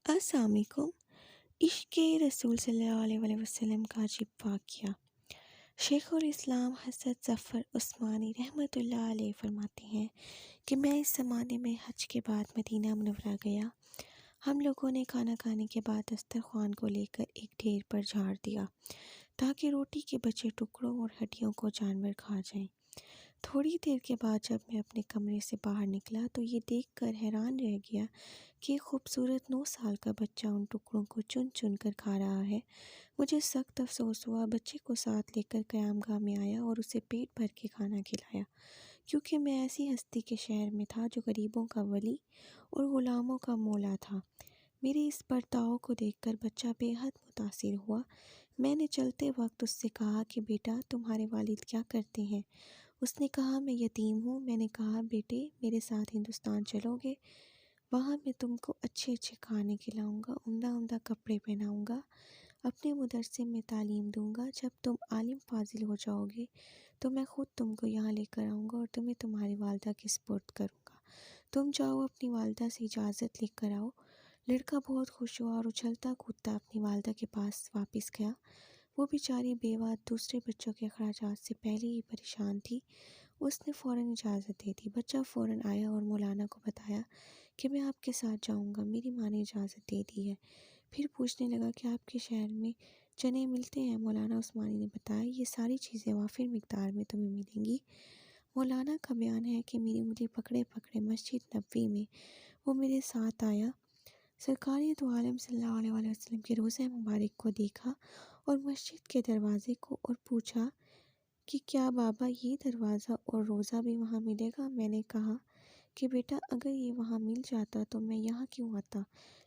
अस्सलाम वालेकुम। इश्क़ रसूल सल्लल्लाहु अलैहि वसल्लम का अजीब वाक़या। शेखुल इस्लाम हज़रत ज़फ़र उस्मानी रहमतुल्लाह अलैह फरमाते हैं कि मैं इस ज़माने में हज के बाद मदीना मुनव्वरा गया। हम लोगों ने खाना खाने के बाद दस्तरख़्वान को लेकर एक ढेर पर झाड़ दिया ताकि रोटी के बचे टुकड़ों और हड्डियों को जानवर खा जाएं। थोड़ी देर के बाद जब मैं अपने कमरे से बाहर निकला तो ये देखकर हैरान रह गया कि एक खूबसूरत 9 साल का बच्चा उन टुकड़ों को चुन चुन कर खा रहा है। मुझे सख्त अफसोस हुआ। बच्चे को साथ लेकर क़यामगाह में आया और उसे पेट भर के खाना खिलाया, क्योंकि मैं ऐसी हस्ती के शहर में था जो गरीबों का वली और ग़ुलामों का मौला था। मेरे इस बर्ताव को देखकर बच्चा बेहद मुतासिर हुआ। मैंने चलते वक्त उससे कहा कि बेटा, तुम्हारे वालिद क्या करते हैं? उसने कहा, मैं यतीम हूँ। मैंने कहा, बेटे, मेरे साथ हिंदुस्तान चलोगे? वहाँ मैं तुमको अच्छे अच्छे खाने खिलाऊँगा, उम्दा उम्दा कपड़े पहनाऊँगा, अपने मदरसे में तालीम दूँगा। जब तुम आलिम फाजिल हो जाओगे तो मैं ख़ुद तुमको यहाँ लेकर आऊँगा और तुम्हें तुम्हारी वालदा के सुपुर्द करूँगा। तुम जाओ, अपनी वालदा से इजाज़त लेकर आओ। लड़का बहुत खुश हुआ और उछलता कूदता अपनी वालदा के पास वापस गया। वो बेचारी बेवा दूसरे बच्चों के अखराजात से पहले ही परेशान थी। उसने फ़ौरन इजाज़त दे दी। बच्चा फ़ौरन आया और मौलाना को बताया कि मैं आपके साथ जाऊंगा, मेरी माँ ने इजाज़त दे दी है। फिर पूछने लगा कि आपके शहर में चने मिलते हैं? मौलाना उस्मानी ने बताया, ये सारी चीज़ें वाफिर मिकदार में तुम्हें मिलेंगी। मौलाना का बयान है कि मेरी उंगली पकड़े पकड़े मस्जिद नबवी में वो मेरे साथ आया, सरकारी दो आलम सल्लल्लाहु अलैहि वसल्लम के रोज़े मुबारक को देखा और मस्जिद के दरवाज़े को, और पूछा कि क्या बाबा, ये दरवाज़ा और रोज़ा भी वहाँ मिलेगा? मैंने कहा कि बेटा, अगर ये वहाँ मिल जाता तो मैं यहाँ क्यों आता?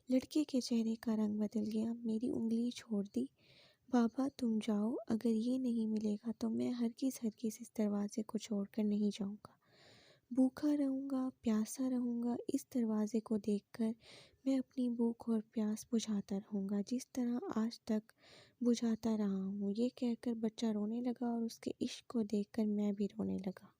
लड़के के चेहरे का रंग बदल गया। मेरी उंगली छोड़ दी। बाबा, तुम जाओ, अगर ये नहीं मिलेगा तो मैं हरगिज़ हरगिज़ इस दरवाज़े को छोड़कर नहीं जाऊँगा। भूखा रहूँगा, प्यासा रहूँगा। इस दरवाज़े को देखकर मैं अपनी भूख और प्यास बुझाता रहूँगा, जिस तरह आज तक बुझाता रहा हूँ। ये कहकर बच्चा रोने लगा और उसके इश्क को देखकर मैं भी रोने लगा।